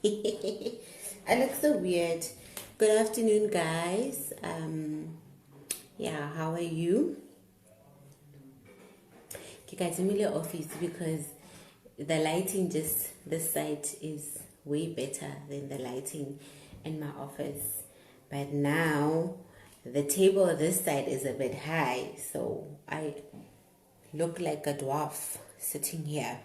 I look so weird. Good afternoon, guys. Yeah, how are you? You guys, I'm in the office because the lighting just this side is way better than the lighting in my office. But now the table this side is a bit high, so I look like a dwarf sitting here.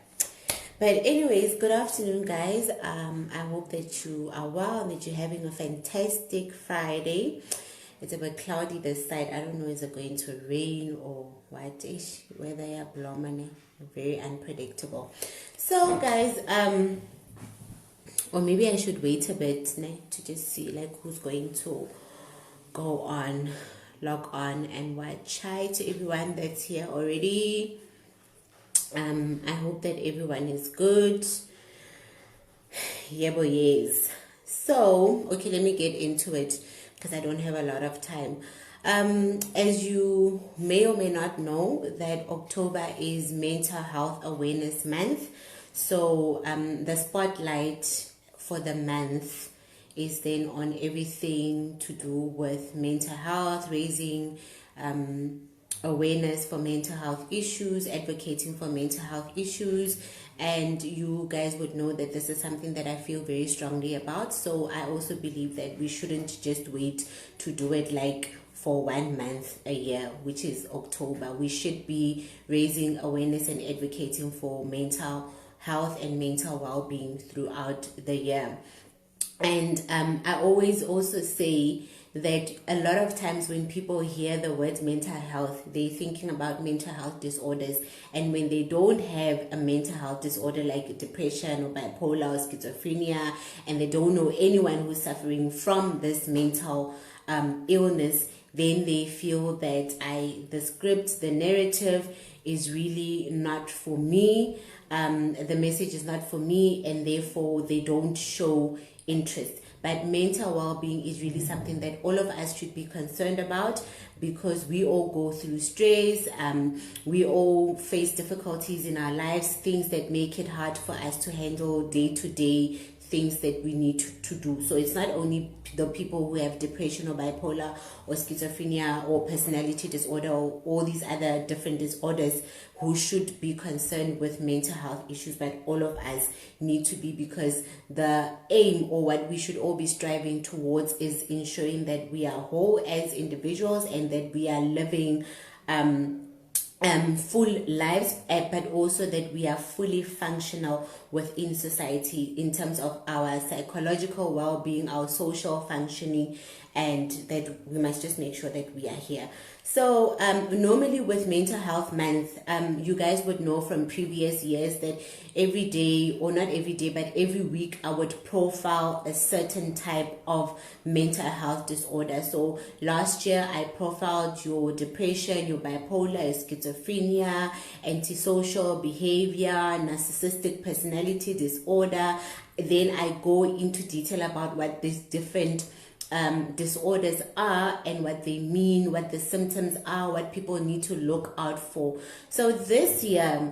But anyways, good afternoon, guys. I hope that you are well and that you're having a fantastic Friday. It's a bit cloudy this side. I don't know, is it going to rain or what? Ish, weather ya blomane, very unpredictable. So, guys, or maybe I should wait a bit to just see like who's going to go on, log on, and watch. Hi to everyone that's here already. I hope that everyone is good. Yebo, yes. So, okay, let me get into it because I don't have a lot of time. As you may or may not know, that October is Mental Health Awareness Month. So, the spotlight for the month is then on everything to do with mental health, raising awareness for mental health issues, advocating for mental health issues, and you guys would know that this is something that I feel very strongly about. So I also believe that we shouldn't just wait to do it like for 1 month a year, which is October. We should be raising awareness and advocating for mental health and mental well-being throughout the year. And I always also say that a lot of times when people hear the words mental health, they're thinking about mental health disorders. And when they don't have a mental health disorder like depression or bipolar or schizophrenia, and they don't know anyone who's suffering from this mental illness, then they feel that the script, the narrative is really not for me. The message is not for me, and therefore they don't show interest. But mental well-being is really something that all of us should be concerned about, because we all go through stress, we all face difficulties in our lives, things that make it hard for us to handle day-to-day things that we need to do. So it's not only the people who have depression or bipolar or schizophrenia or personality disorder or all these other different disorders who should be concerned with mental health issues, but all of us need to be, because the aim, or what we should all be striving towards, is ensuring that we are whole as individuals and that we are living full lives, but also that we are fully functional within society in terms of our psychological well-being, our social functioning, and that we must just make sure that we are here. So normally with Mental Health Month, you guys would know from previous years that every day, or not every day, but every week, I would profile a certain type of mental health disorder. So last year I profiled your depression, your bipolar, your schizophrenia, antisocial behavior, narcissistic personality disorder. Then I go into detail about what these different disorders are and what they mean, what the symptoms are, what people need to look out for. So this year,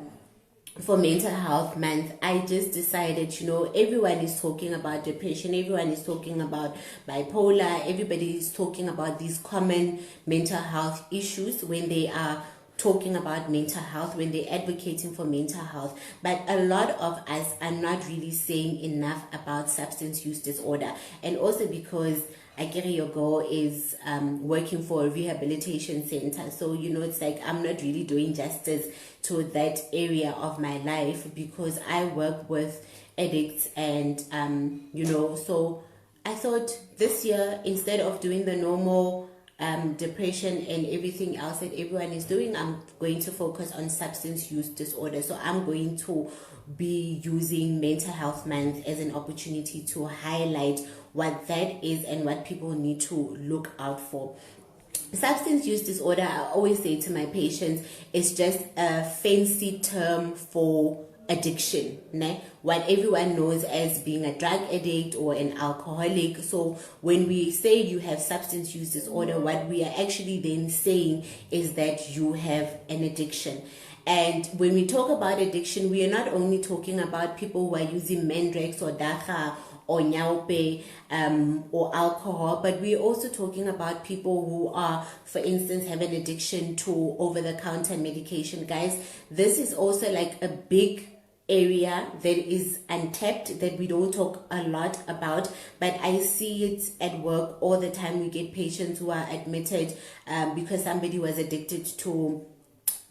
for Mental Health Month, I just decided, everyone is talking about depression, everyone is talking about bipolar, everybody is talking about these common mental health issues when they are talking about mental health, when they're advocating for mental health. But a lot of us are not really saying enough about substance use disorder. And also because Akiri Yogo is working for a rehabilitation center. So, it's like I'm not really doing justice to that area of my life, because I work with addicts and, so I thought this year, instead of doing the normal depression and everything else that everyone is doing, I'm going to focus on substance use disorder. So I'm going to be using Mental Health Month as an opportunity to highlight what that is and what people need to look out for. Substance use disorder, I always say to my patients, is just a fancy term for addiction, what everyone knows as being a drug addict or an alcoholic. So when we say you have substance use disorder, what we are actually then saying is that you have an addiction. And when we talk about addiction, we are not only talking about people who are using Mendrax or Dacha or nyaupe, or alcohol, but we're also talking about people who are, for instance, have an addiction to over-the-counter medication. Guys, this is also like a big area that is untapped, that we don't talk a lot about, but I see it at work all the time. We get patients who are admitted because somebody was addicted to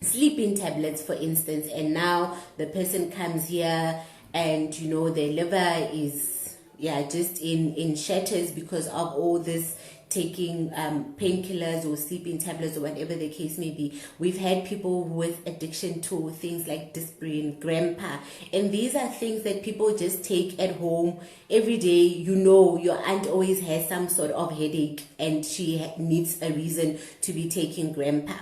sleeping tablets, for instance, and now the person comes here and their liver is just in shatters because of all this taking painkillers or sleeping tablets or whatever the case may be. We've had people with addiction to things like Disprin, Grandpa, and these are things that people just take at home every day. Your aunt always has some sort of headache and she needs a reason to be taking Grandpa,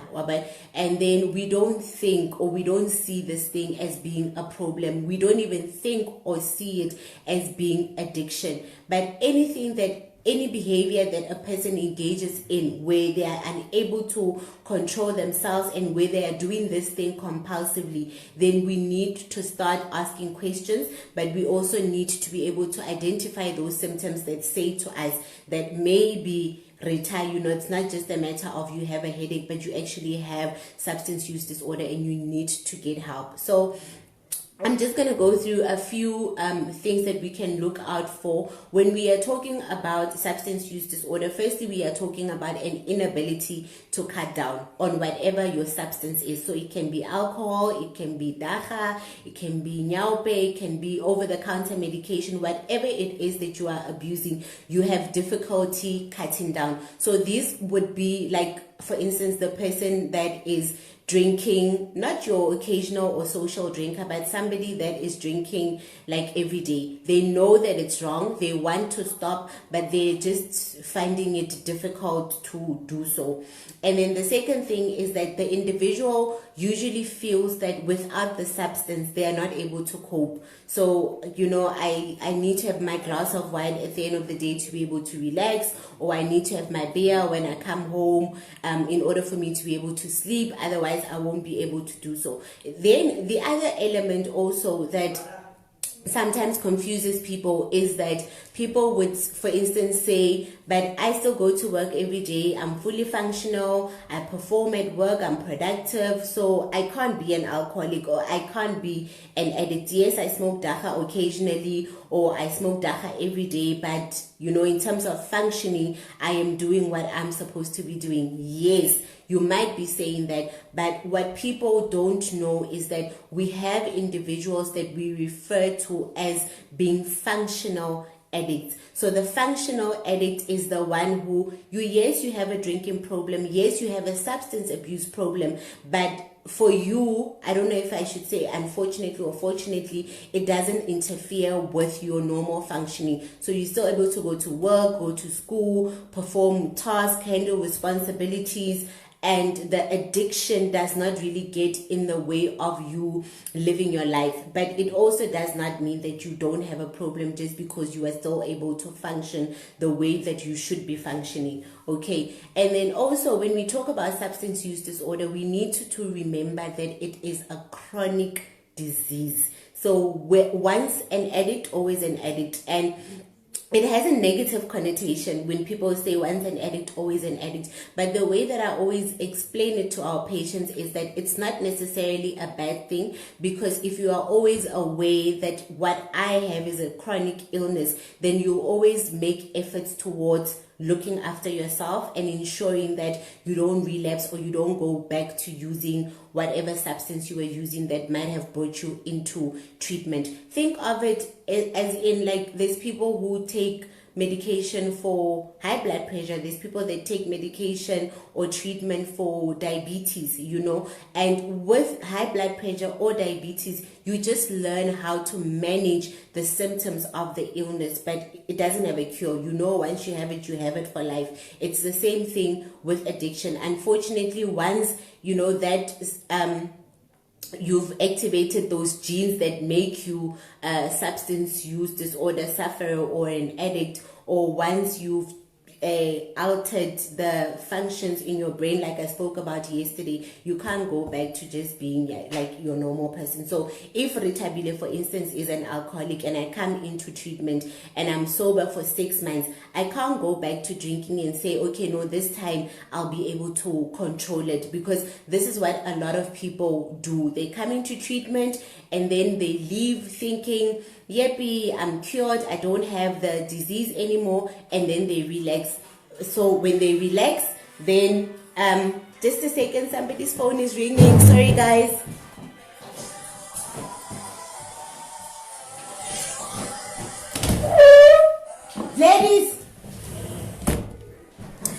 and then we don't think, or we don't see this thing as being a problem. We don't even think or see it as being addiction. But any behavior that a person engages in where they are unable to control themselves and where they are doing this thing compulsively, then we need to start asking questions, but we also need to be able to identify those symptoms that say to us that maybe it's not just a matter of you have a headache, but you actually have substance use disorder and you need to get help. So I'm just going to go through a few things that we can look out for when we are talking about substance use disorder. Firstly, we are talking about an inability to cut down on whatever your substance is. So it can be alcohol, it can be dagga, it can be nyaupe, it can be over-the-counter medication, whatever it is that you are abusing, you have difficulty cutting down. So these would be like, for instance, the person that is drinking, not your occasional or social drinker, but somebody that is drinking like every day. They know that it's wrong, they want to stop, but they're just finding it difficult to do so. And then the second thing is that the individual usually feels that without the substance, they are not able to cope. So, I need to have my glass of wine at the end of the day to be able to relax, or I need to have my beer when I come home in order for me to be able to sleep. Otherwise, I won't be able to do so. Then the other element also that sometimes confuses people is that people would, for instance, say, but I still go to work every day, I'm fully functional, I perform at work, I'm productive, so I can't be an alcoholic or I can't be an addict. Yes, I smoke dagga occasionally, or I smoke dagga every day, but in terms of functioning, I am doing what I'm supposed to be doing. Yes, you might be saying that, but what people don't know is that we have individuals that we refer to as being functional addicts. So the functional addict is the one who, you have a drinking problem, yes, you have a substance abuse problem, but for you, I don't know if I should say unfortunately or fortunately, it doesn't interfere with your normal functioning. So you're still able to go to work, go to school, perform tasks, handle responsibilities, and the addiction does not really get in the way of you living your life. But it also does not mean that you don't have a problem just because you are still able to function the way that you should be functioning. Okay, and then also when we talk about substance use disorder, we need to remember that it is a chronic disease. So once an addict, always an addict. And it has a negative connotation when people say once an addict, always an addict. But the way that I always explain it to our patients is that it's not necessarily a bad thing, because if you are always aware that what I have is a chronic illness, then you always make efforts towards looking after yourself and ensuring that you don't relapse or you don't go back to using whatever substance you were using that might have brought you into treatment. Think of it as in, like, there's people who take medication for high blood pressure, there's people that take medication or treatment for diabetes, and with high blood pressure or diabetes, you just learn how to manage the symptoms of the illness, but it doesn't have a cure. Once you have it for life. It's the same thing with addiction. Unfortunately, once that you've activated those genes that make you a substance use disorder sufferer or an addict, or once you've altered the functions in your brain, like I spoke about yesterday, you can't go back to just being like your normal person. So if Ritabile, for instance, is an alcoholic and I come into treatment and I'm sober for 6 months, I can't go back to drinking and say, okay, no, this time I'll be able to control it, because this is what a lot of people do. They come into treatment and then they leave thinking, yippee, I'm cured, I don't have the disease anymore, and then they relax. So when they relax, then just a second, somebody's phone is ringing. Sorry guys. Ladies,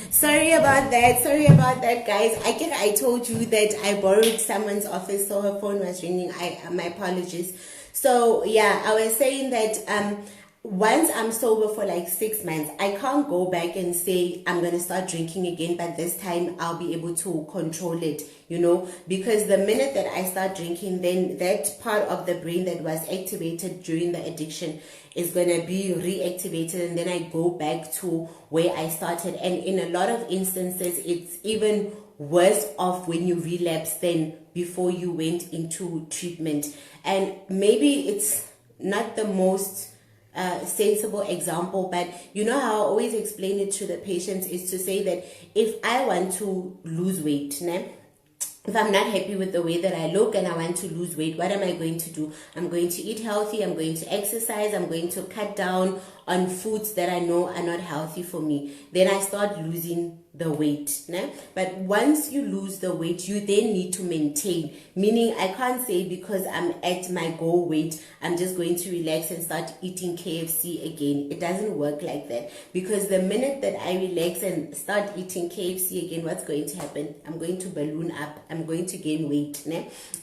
sorry about that guys. I told you that I borrowed someone's office, so her phone was ringing. My apologies. So yeah, I was saying that once I'm sober for like 6 months, I can't go back and say I'm going to start drinking again, but this time I'll be able to control it, because the minute that I start drinking, then that part of the brain that was activated during the addiction is going to be reactivated, and then I go back to where I started. And in a lot of instances, it's even worse off when you relapse than before you went into treatment. And maybe it's not the most sensible example, but you know how I always explain it to the patients is to say that if I want to lose weight, if I'm not happy with the way that I look and I want to lose weight, what am I going to do? I'm going to eat healthy, I'm going to exercise, I'm going to cut down on foods that I know are not healthy for me. Then I start losing the weight. But once you lose the weight, you then need to maintain. Meaning I can't say because I'm at my goal weight, I'm just going to relax and start eating KFC again. It doesn't work like that. Because the minute that I relax and start eating KFC again, what's going to happen? I'm going to balloon up. I'm going to gain weight.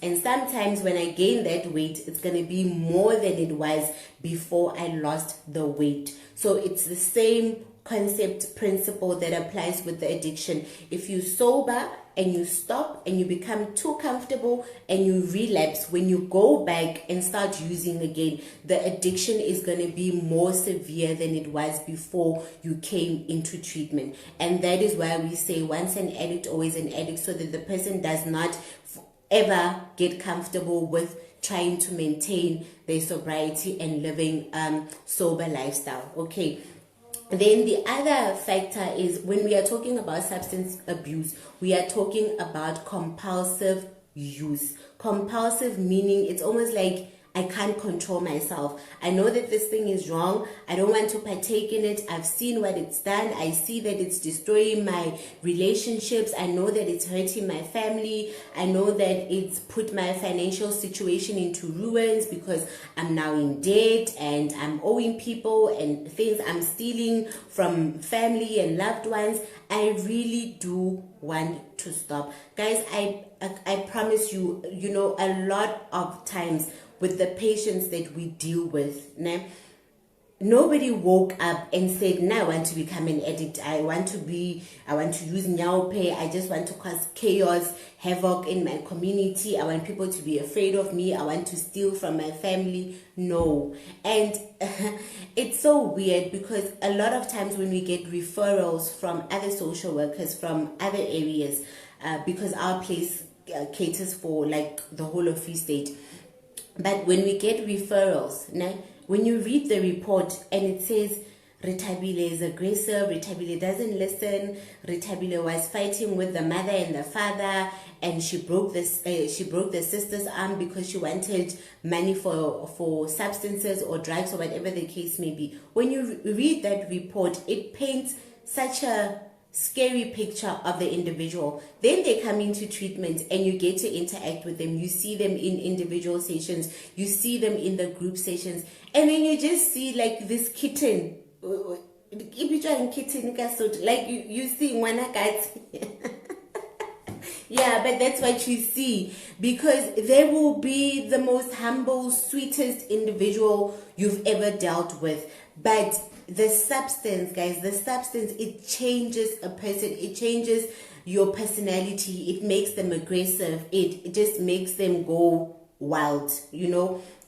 And sometimes when I gain that weight, it's going to be more than it was before I lost the weight. So it's the same concept, principle that applies with the addiction. If you sober and you stop and you become too comfortable and you relapse, when you go back and start using again, the addiction is going to be more severe than it was before you came into treatment. And that is why we say once an addict, always an addict, so that the person does not ever get comfortable with trying to maintain their sobriety and living sober lifestyle. Okay. Then the other factor is when we are talking about substance abuse, we are talking about compulsive use. Compulsive meaning it's almost like I can't control myself. I know that this thing is wrong. I don't want to partake in it. I've seen what it's done. I see that it's destroying my relationships. I know that it's hurting my family. I know that it's put my financial situation into ruins because I'm now in debt and I'm owing people and things. I'm stealing from family and loved ones. I really do want to stop. Guys, I promise you, a lot of times with the patients that we deal with, nobody woke up and said, now I want to become an addict. I want to use Nyaupe. I just want to cause chaos, havoc in my community. I want people to be afraid of me. I want to steal from my family. No. And it's so weird because a lot of times when we get referrals from other social workers from other areas, because our place caters for like the whole of Free State. But when we get referrals, when you read the report and it says Ritabile is aggressive, Ritabile doesn't listen, Ritabile was fighting with the mother and the father, and she broke the sister's arm because she wanted money for substances or drugs or whatever the case may be. When you read that report, it paints such a scary picture of the individual. Then they come into treatment and you get to interact with them. You see them in individual sessions, you see them in the group sessions, and then you just see like this kitten, like you see one cat. Yeah, but that's what you see, because they will be the most humble, sweetest individual you've ever dealt with. But the substance, guys, it changes a person. It changes your personality. It makes them aggressive. It just makes them go wild,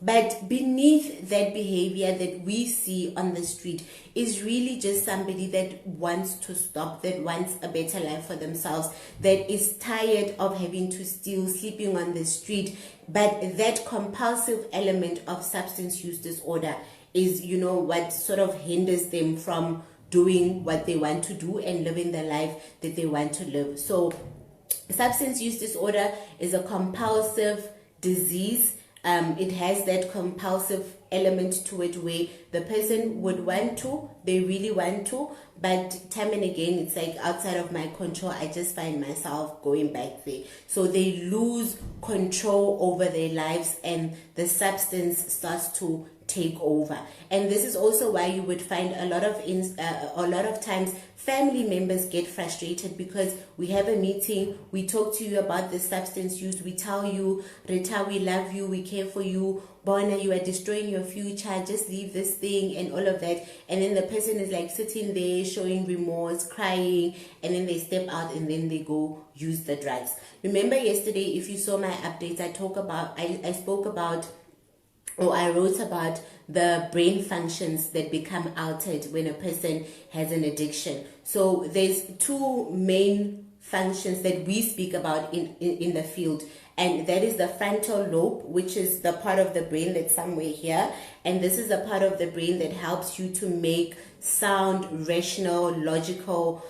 But beneath that behavior that we see on the street is really just somebody that wants to stop, that wants a better life for themselves, that is tired of having to steal, sleeping on the street. But that compulsive element of substance use disorder is, what sort of hinders them from doing what they want to do and living the life that they want to live. So substance use disorder is a compulsive disease. It has that compulsive element to it where the person would want to, they really want to, but time and again it's like outside of my control. I just find myself going back there. So they lose control over their lives and the substance starts to take over. And this is also why you would find a lot of times family members get frustrated because we have a meeting, we talk to you about the substance use, we tell you, Rita, we love you, we care for you, Bona, you are destroying your future, just leave this thing and all of that. And then the person is like sitting there showing remorse, crying, and then they step out and then they go use the drugs. Remember yesterday, if you saw my updates, I wrote about the brain functions that become altered when a person has an addiction. So there's two main functions that we speak about in the field, and that is the frontal lobe, which is the part of the brain that's somewhere here, and this is the part of the brain that helps you to make sound, rational, logical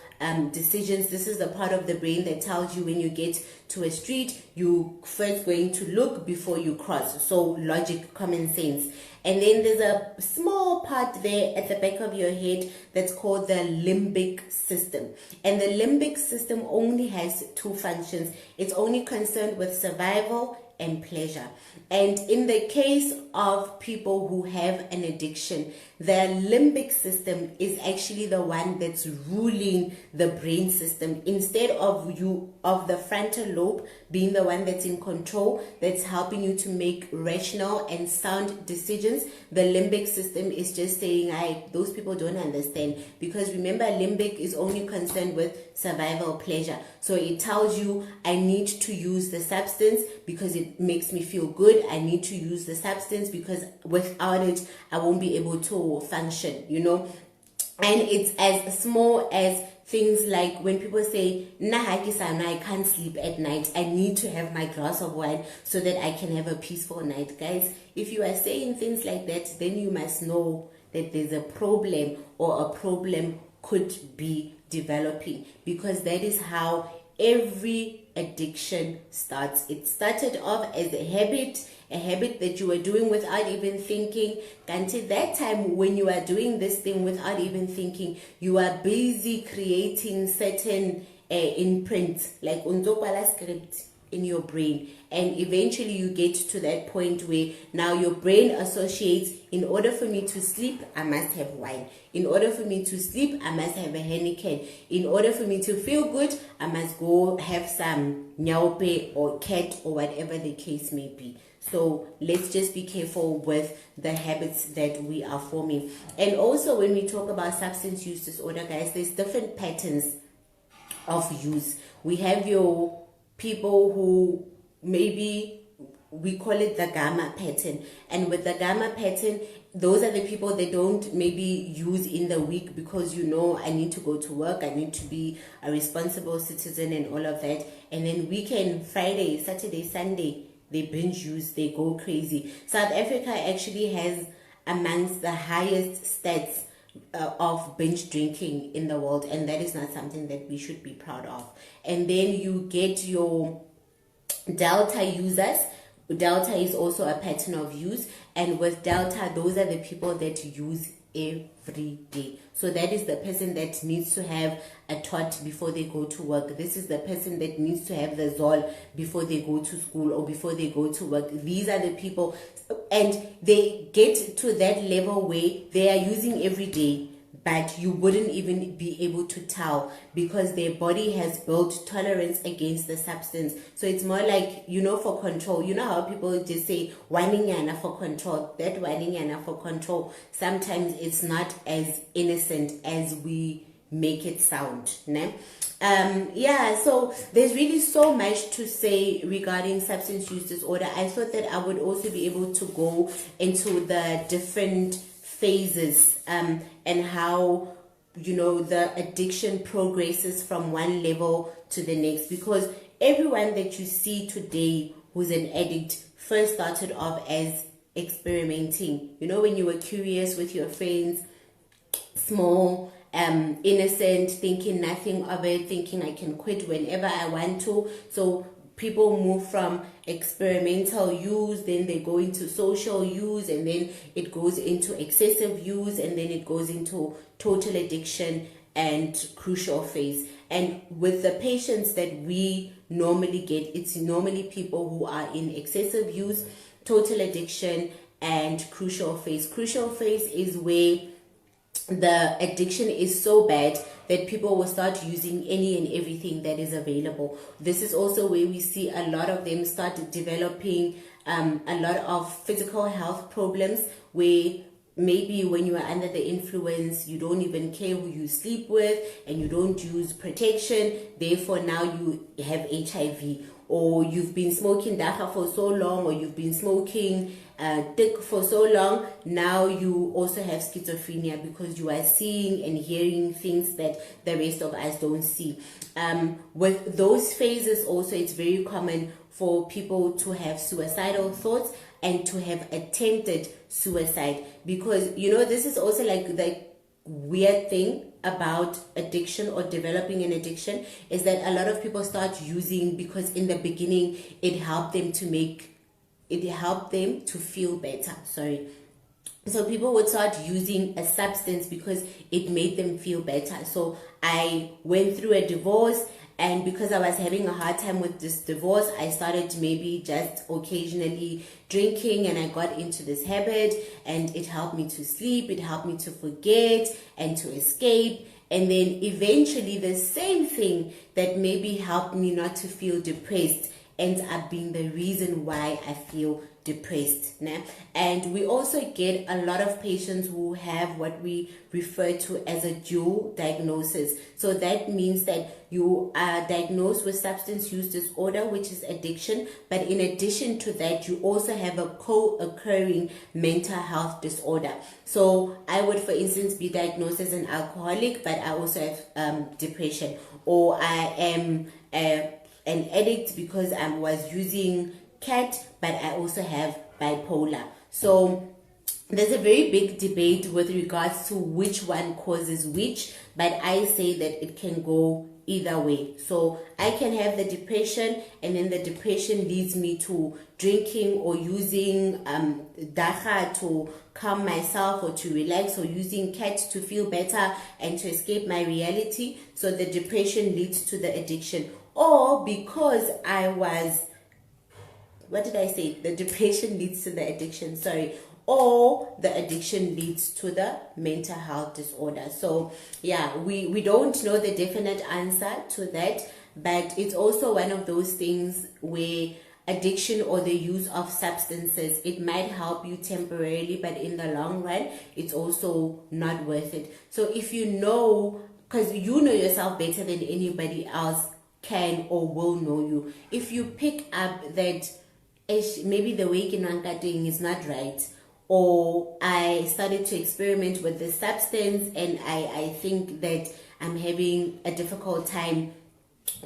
decisions. This is the part of the brain that tells you when you get to a street, you first going to look before you cross. So logic, common sense. And then there's a small part there at the back of your head that's called the limbic system. And the limbic system only has two functions. It's only concerned with survival and pleasure. And in the case of people who have an addiction, the limbic system is actually the one that's ruling the brain system instead of the frontal lobe being the one that's in control, that's helping you to make rational and sound decisions. The limbic system is just saying, those people don't understand, because remember, limbic is only concerned with survival, pleasure. So it tells you, I need to use the substance because it makes me feel good. I need to use the substance because without it, I won't be able to function, And it's as small as things like when people say, I can't sleep at night, I need to have my glass of wine so that I can have a peaceful night. Guys, if you are saying things like that, then you must know that there's a problem, or a problem could be developing, because that is how every addiction starts. It started off as a habit that you were doing without even thinking. Until that time when you are doing this thing without even thinking, you are busy creating certain imprints, like unzokwala script in your brain, and eventually you get to that point where now your brain associates, in order for me to sleep, I must have wine. In order for me to sleep, I must have a Heineken. In order for me to feel good, I must go have some nyaupe or cat or whatever the case may be. So let's just be careful with the habits that we are forming. And also when we talk about substance use disorder, guys, there's different patterns of use. We have your people who maybe we call it the gamma pattern, and with the gamma pattern, those are the people that don't maybe use in the week because I need to go to work, I need to be a responsible citizen and all of that, and then weekend, Friday, Saturday, Sunday, they binge use, they go crazy. South Africa actually has amongst the highest stats of binge drinking in the world, and that is not something that we should be proud of. And then you get your Delta users. Delta is also a pattern of use, and with Delta, those are the people that use every day. So that is the person that needs to have a tot before they go to work. This is the person that needs to have the Zol before they go to school or before they go to work. These are the people, and they get to that level where they are using every day, but you wouldn't even be able to tell because their body has built tolerance against the substance. So it's more like, for control. You know how people just say, waninyana for control. That waninyana for control, sometimes it's not as innocent as we make it sound. Ne? Yeah, so there's really so much to say regarding substance use disorder. I thought that I would also be able to go into the different phases and how, you know, the addiction progresses from one level to the next, because everyone that you see today who's an addict first started off as experimenting. You know, when you were curious with your friends, small, innocent, thinking nothing of it, thinking I can quit whenever I want to. So people move from experimental use, then they go into social use, and then it goes into excessive use, and then it goes into total addiction and crucial phase. And with the patients that we normally get, it's normally people who are in excessive use, total addiction, and crucial phase. Crucial phase is where the addiction is so bad that people will start using any and everything that is available. This is also where we see a lot of them start developing a lot of physical health problems, where maybe when you are under the influence, you don't even care who you sleep with and you don't use protection. Therefore, now you have HIV, or you've been smoking dagga for so long, or you've been smoking dick for so long. Now you also have schizophrenia because you are seeing and hearing things that the rest of us don't see. With those phases also, it's very common for people to have suicidal thoughts and to have attempted suicide, because, you know, this is also like the weird thing about addiction or developing an addiction, is that a lot of people start using because in the beginning it helped them to feel better. So people would start using a substance because it made them feel better. So I went through a divorce, and because I was having a hard time with this divorce, I started maybe just occasionally drinking, and I got into this habit, and it helped me to sleep, it helped me to forget and to escape. And then eventually the same thing that maybe helped me not to feel depressed ends up being the reason why I feel depressed. Né? And we also get a lot of patients who have what we refer to as a dual diagnosis. So that means that you are diagnosed with substance use disorder, which is addiction, but in addition to that, you also have a co-occurring mental health disorder. So I would, for instance, be diagnosed as an alcoholic, but I also have depression, or I am an addict because I was using cat, but I also have bipolar. So there's a very big debate with regards to which one causes which, but I say that it can go either way. So I can have the depression, and then the depression leads me to drinking or using dagga to calm myself or to relax, or using cat to feel better and to escape my reality. So the depression leads to the addiction. Or because I was, what did I say? The depression leads to the addiction, or the addiction leads to the mental health disorder. So yeah, we don't know the definite answer to that, but it's also one of those things where addiction or the use of substances, it might help you temporarily, but in the long run, it's also not worth it. So if you know, because you know yourself better than anybody else can or will know you, if you pick up that maybe the way I'm doing is not right, or I started to experiment with the substance and I think that I'm having a difficult time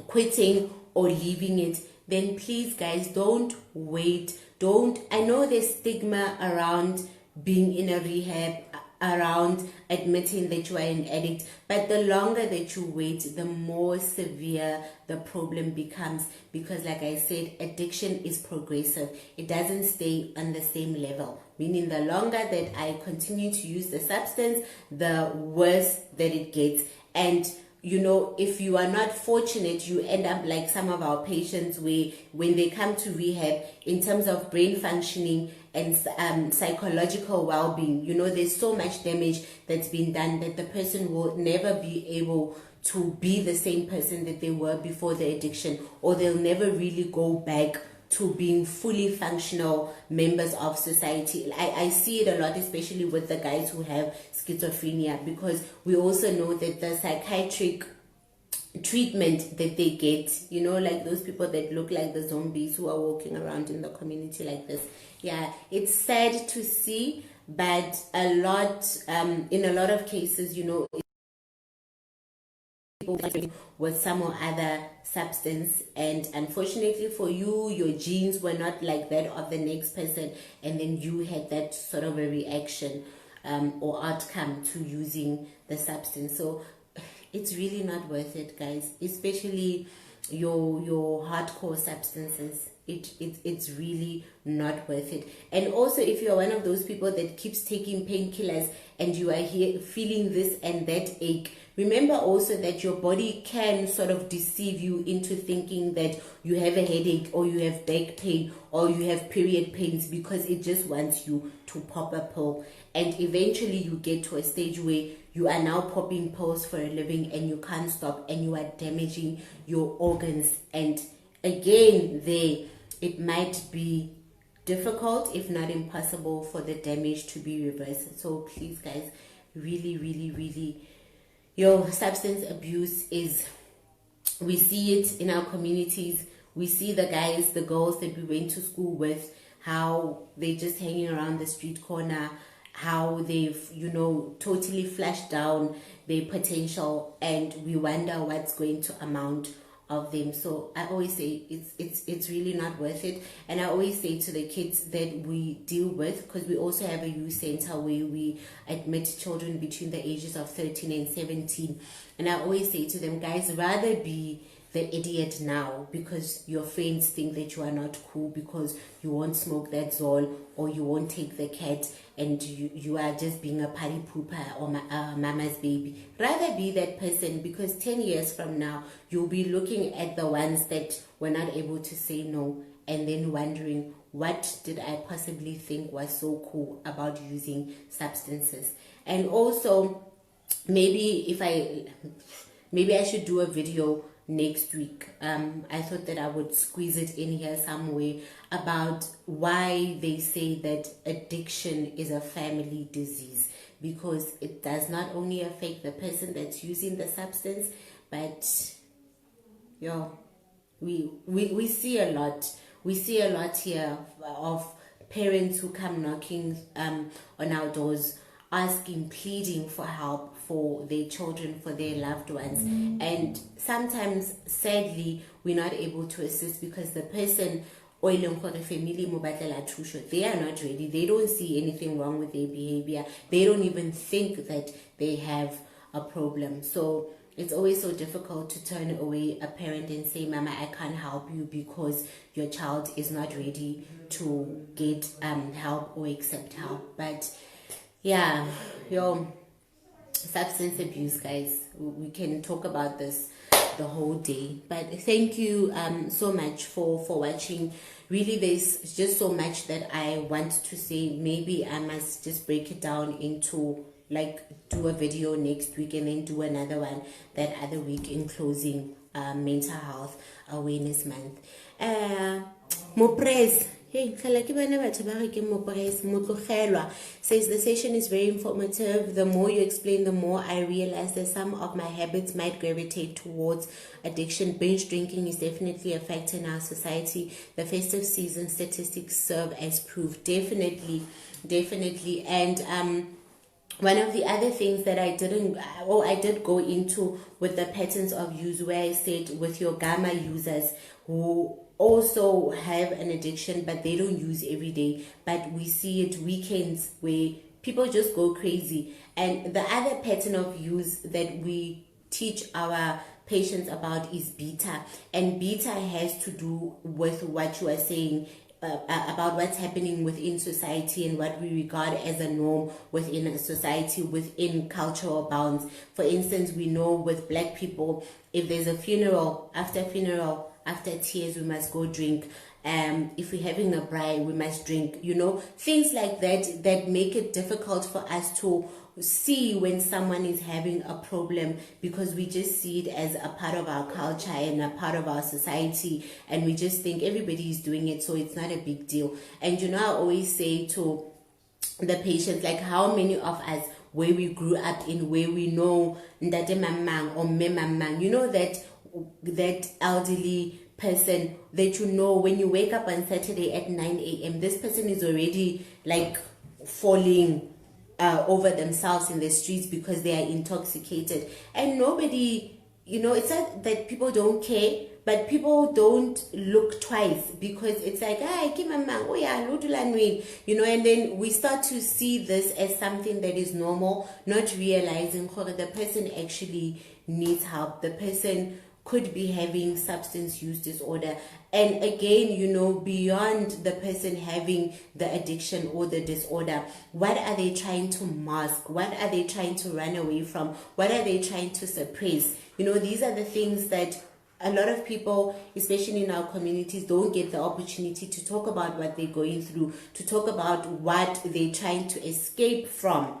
quitting or leaving it, then please guys, don't wait. I know there's stigma around being in a rehab, around admitting that you are an addict, but the longer that you wait, the more severe the problem becomes, because like I said, addiction is progressive. It doesn't stay on the same level, meaning the longer that I continue to use the substance, the worse that it gets. And you know, if you are not fortunate, you end up like some of our patients, where when they come to rehab, in terms of brain functioning and psychological well-being, you know, there's so much damage that's been done that the person will never be able to be the same person that they were before the addiction, or they'll never really go back to being fully functional members of society. I see it a lot, especially with the guys who have schizophrenia, because we also know that the psychiatric treatment that they get, you know, like those people that look like the zombies who are walking around in the community like this. Yeah, it's sad to see, but a lot, in a lot of cases, you know, people with some or other substance, and unfortunately for you, your genes were not like that of the next person, and then you had that sort of a reaction or outcome to using the substance. So it's really not worth it, guys, especially your hardcore substances. It's really not worth it. And also, if you're one of those people that keeps taking painkillers and you are here feeling this and that ache, remember also that your body can sort of deceive you into thinking that you have a headache or you have back pain or you have period pains, because it just wants you to pop a pill. And eventually you get to a stage where you are now popping pills for a living and you can't stop, and you are damaging your organs. And again, it might be difficult, if not impossible, for the damage to be reversed. So please, guys, really, really, really, your substance abuse is, we see it in our communities. We see the guys, the girls that we went to school with, how they just hanging around the street corner, how they've, you know, totally flashed down their potential, and we wonder what's going to amount of them. So I always say it's really not worth it. And I always say to the kids that we deal with, because we also have a youth center where we admit children between the ages of 13 and 17, and I always say to them, guys, rather be the idiot now because your friends think that you are not cool because you won't smoke that Zol or you won't take the cat, and you are just being a party pooper or mama's baby. Rather be that person, because 10 years from now you'll be looking at the ones that were not able to say no, and then wondering, what did I possibly think was so cool about using substances? And also, maybe I should do a video next week. I thought that I would squeeze it in here somewhere about why they say that addiction is a family disease, because it does not only affect the person that's using the substance, but we see a lot. We see a lot here of parents who come knocking on our doors, asking, pleading for help for their children, for their loved ones. And sometimes, sadly, we're not able to assist because the person, they are not ready. They don't see anything wrong with their behavior. They don't even think that they have a problem. So it's always so difficult to turn away a parent and say, Mama, I can't help you because your child is not ready to get help or accept help. But yeah, substance abuse, guys, we can talk about this the whole day. But thank you so much for watching. Really, there's just so much that I want to say. Maybe I must just break it down into, like, do a video next week and then do another one that other week in closing Mental Health Awareness Month. Moprez, hey, says the session is very informative. The more you explain, the more I realize that some of my habits might gravitate towards addiction. Binge drinking is definitely a factor in our society. The festive season statistics serve as proof. Definitely. And one of the other things that I did go into with the patterns of use, where I said with your gamma users who also have an addiction but they don't use every day, but we see it weekends where people just go crazy. And the other pattern of use that we teach our patients about is beta, and beta has to do with what you are saying about what's happening within society and what we regard as a norm within a society, within cultural bounds. For instance, we know with Black people, if there's a funeral, after tears we must go drink. if we're having a braai, we must drink, you know, things like that that make it difficult for us to see when someone is having a problem, because we just see it as a part of our culture and a part of our society, and we just think everybody is doing it, so it's not a big deal. And you know, I always say to the patients, like, how many of us, where we grew up in, where we know ndate mamang or me mamang, you know, that elderly person that you know, when you wake up on Saturday at 9 a.m., this person is already like falling over themselves in the streets because they are intoxicated. And nobody, you know, it's not that people don't care, but people don't look twice, because it's like, oh yeah, you know, and then we start to see this as something that is normal, not realizing that the person actually needs help. The person could be having substance use disorder. And again, you know, beyond the person having the addiction or the disorder, what are they trying to mask? What are they trying to run away from? What are they trying to suppress? You know, these are the things that a lot of people, especially in our communities, don't get the opportunity to talk about what they're going through, to talk about what they're trying to escape from.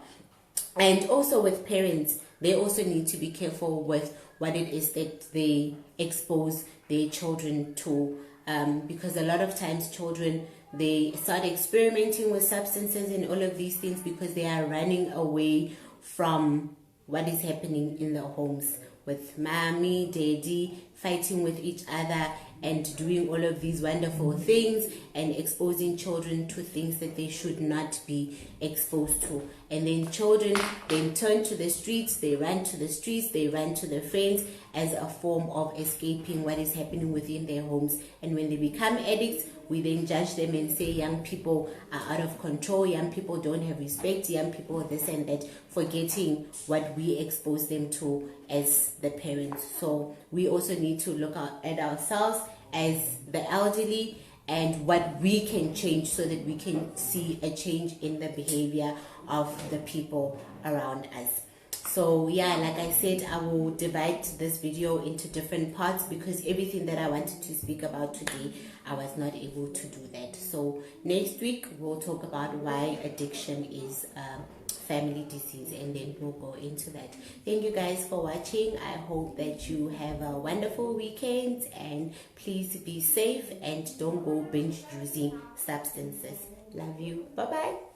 And also with parents, they also need to be careful with what it is that they expose their children to, because a lot of times children, they start experimenting with substances and all of these things because they are running away from what is happening in their homes, with mommy, daddy fighting with each other and doing all of these wonderful things and exposing children to things that they should not be exposed to. And then children then turn to the streets, they run to the streets, they run to their friends as a form of escaping what is happening within their homes. And when they become addicts, we then judge them and say young people are out of control, young people don't have respect, young people this and that, forgetting what we expose them to as the parents. So we also need to look at ourselves as the elderly and what we can change so that we can see a change in the behavior of the people around us. So yeah, like I said, I will divide this video into different parts because everything that I wanted to speak about today, I was not able to do that. So next week, we'll talk about why addiction is family disease, and then we'll go into that. Thank you guys for watching. I hope that you have a wonderful weekend, and please be safe and don't go binge using substances. Love you. Bye bye.